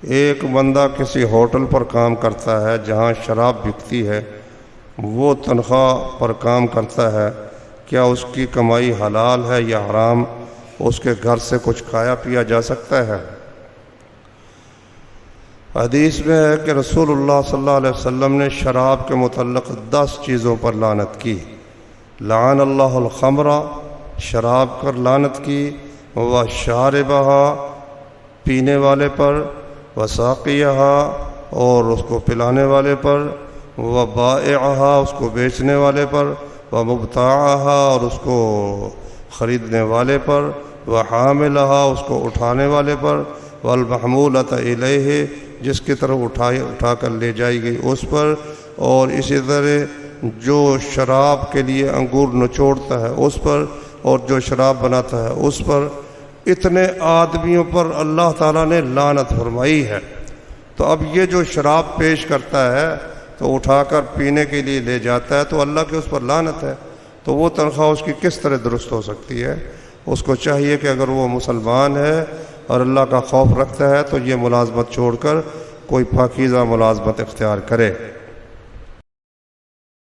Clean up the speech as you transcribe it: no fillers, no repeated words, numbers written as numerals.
ایک بندہ کسی ہوٹل پر کام کرتا ہے جہاں شراب بکتی ہے، وہ تنخواہ پر کام کرتا ہے، کیا اس کی کمائی حلال ہے یا حرام؟ اس کے گھر سے کچھ کھایا پیا جا سکتا ہے؟ حدیث میں ہے کہ رسول اللہ صلی اللہ علیہ وسلم نے شراب کے متعلق 10 چیزوں پر لعنت کی۔ لعن اللہ الخمر، شراب پر لعنت کی، وشاربہا، پینے والے پر، وساقیہا، اور اس کو پلانے والے پر، وبائعہا، اس کو بیچنے والے پر، ومبتاعہا، اور اس کو خریدنے والے پر، وحاملہا، اس کو اٹھانے والے پر، والمحمولۃ الیہ، جس کی طرف اٹھا کر لے جائی گئی اس پر، اور اسی طرح جو شراب کے لیے انگور نچوڑتا ہے اس پر، اور جو شراب بناتا ہے اس پر۔ اتنے آدمیوں پر اللہ تعالیٰ نے لعنت فرمائی ہے۔ تو اب یہ جو شراب پیش کرتا ہے تو اٹھا کر پینے کے لیے لے جاتا ہے تو اللہ کی اس پر لعنت ہے، تو وہ تنخواہ اس کی کس طرح درست ہو سکتی ہے؟ اس کو چاہیے کہ اگر وہ مسلمان ہے اور اللہ کا خوف رکھتا ہے تو یہ ملازمت چھوڑ کر کوئی پاکیزہ ملازمت اختیار کرے۔